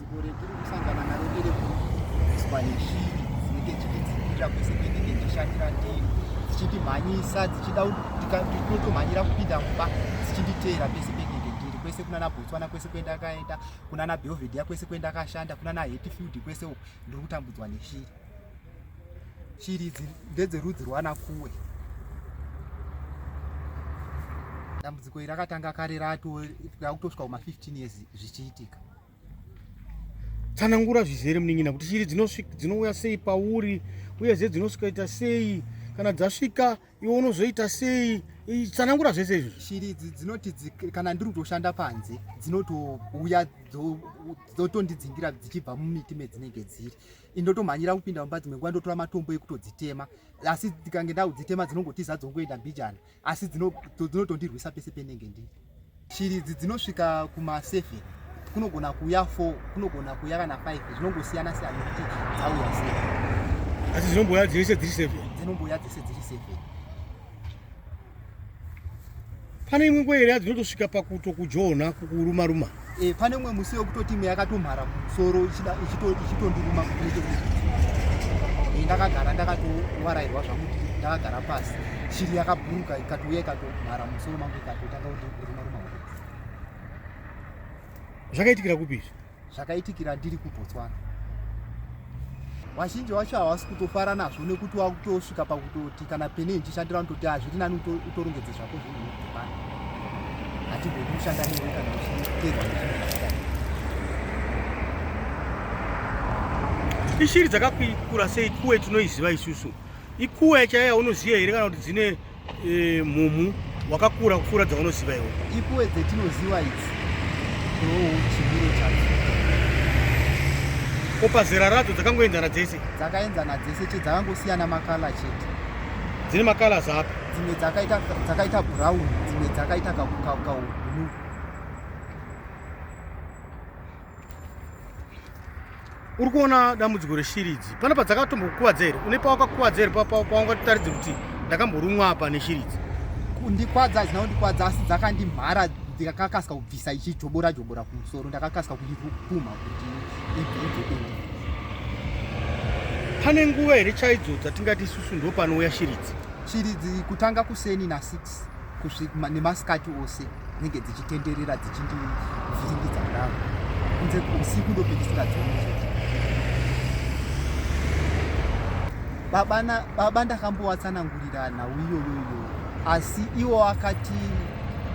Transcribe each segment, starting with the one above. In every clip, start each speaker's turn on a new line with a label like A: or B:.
A: dambudziko retiri kusangana naro nderekuiswa neshiri dzinenge dzichidzivirira kwese kwendenge ndishandira ndiri, dzichindimhanyisa, dzichida tinotomhanyira kupinda mumba, dzichinditeera pese pendenge ndiri, kwese kunana Botswana, kwese kwendakaenda, kunana Belvedere, kwese kwendakashanda, kunana Hatfield, kwese ndiri kutambudzwa neshiri. Shiri idzi ndedzerudzi rwanakuwe. Dambudziko iri rakatanga kare rakutosvika kuma 15 years zvichiitika.
B: Tsanangura zvizere munin'ina kuti shiri dzinouya sei pauri uyezve dzinosvikaita sei, kana dzasvika iwe unozoita sei, tsanangura zvese izvozvo.
A: Shiri idzi dzinoti kana ndiri kutoshanda panze dzinotouya dzotondidzingira dzichibva mumiti medzinenge dziri, indotomhanyira kupinda mumba, dzimwe nguva ndotora matombo ekutodzitema, asi ndikange ndakudzitema dzinongotiza dzongoenda mbijana, asi dzinotondirwisa pese pendenge ndiri. Shiri idzi dzinosvika kuma7, kunogona kuuya 4, kunogona kuuya kana 5, zvinongosiyana siyana kuti dzauya sei.
B: Asi dzinomboya dzese dziri 7.
A: Dzinomboya dzese dziri 7.
B: Pane imwe nguva here dzinotosvika pakutokujona kukuruma-ruma?
A: Pane umwe musi wekutoti imwe yakatomhara mumusoro ichitondiruma kunenge kuti ndakagara ndakatowarairwa zvamuti ndakagara pasi, shiri yakabhuruka ikatouya ikatomhara mumusoro mangu ikatotanga kuruma-ruma.
B: Zvakaitikira kupi izvi?
A: Zvakaitikira ndiri kuBotswana. Vazhinji vacho havasi kutofara nazvo nekuti wakutosvika pakutoti kana pene ndichishandira unototi hazviri nani utorongedze zvako zvinhu zvinopana. Hatimbodi kushanda newe kana uchiterwa nezvinhu.
B: Ishiri dzakakura sei kuwe tinoiziva isusu? Ikuwe chaiya unoziva here kana kuti dzine mhumu wakakura kupfuura dzaunoziva iwe?
A: Ikuwe dzetinoziva idzi chimiro chadzo.
B: Kopazera radzo dzakangoenzana dzese?
A: Dzakaenzana dzese, chedzakangosiyana makala chete.
B: Dzine makala zapi?
A: Dzimwe dzakaita brown, dzimwe dzakaita kaubhulu.
B: Uri kuona dambudziko reshiri idzi, pana padzakatombokuwadza here? Une pawakakuvadza here pawangotaridza kuti ndakamborumwa apa neshiri idzi?
A: Kundikwadza hadzina kundikwadza, asi dzakandimhara ndikakasika kubvisa ichijobora kumusoro, ndakakasika kuipuma kuti ibve.
B: Pane nguva here chaidzo dzatingati isusu ndo panouya shiri idzi?
A: Shiri idzi kutanga kuseni na6 kusvika nemasikati ose dzinenge dzichitenderera dzichindivhiringidza kudaro, kunze usiku ndopedzisira dzoni. Baba ndakambowatsanangurira nhau iyoyo, asi iwo wakati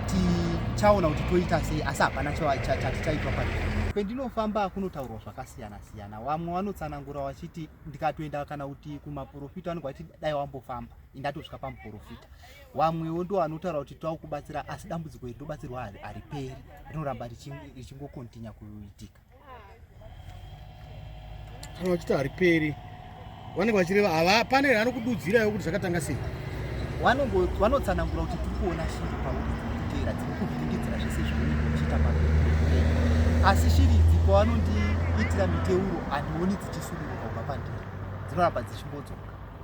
A: tichaona kuti toita sei, asi hapana chatichaitwa pazvino. Pendinofamba kunotaurwa zvakasiyana siyana. Vamwe vanotsanangura vachiti ndikatoenda kana kuti kumaprofita vanogwa kuti dai wambofamba indatosvika pamuprofita. Vamwewo ndo vanotaura kuti taukubatsira, asi dambudziko iri ndobatsirwa hariperi, rinoramba richingokontinya kuitika.
B: Kana vachiti hariperi vanenge vachireva hapana here anokududzirayo kuti zvakatanga sei?
A: Vanotsanangura kuti tiri kuona shiri pautera dziri kuvhiringidzira zvese zvinenge zvichiita pautera, asi shiri idzi pavanondiitira miteuro handioni dzichisururuka kubva pandiri, dzinoramba dzichimbodzoka.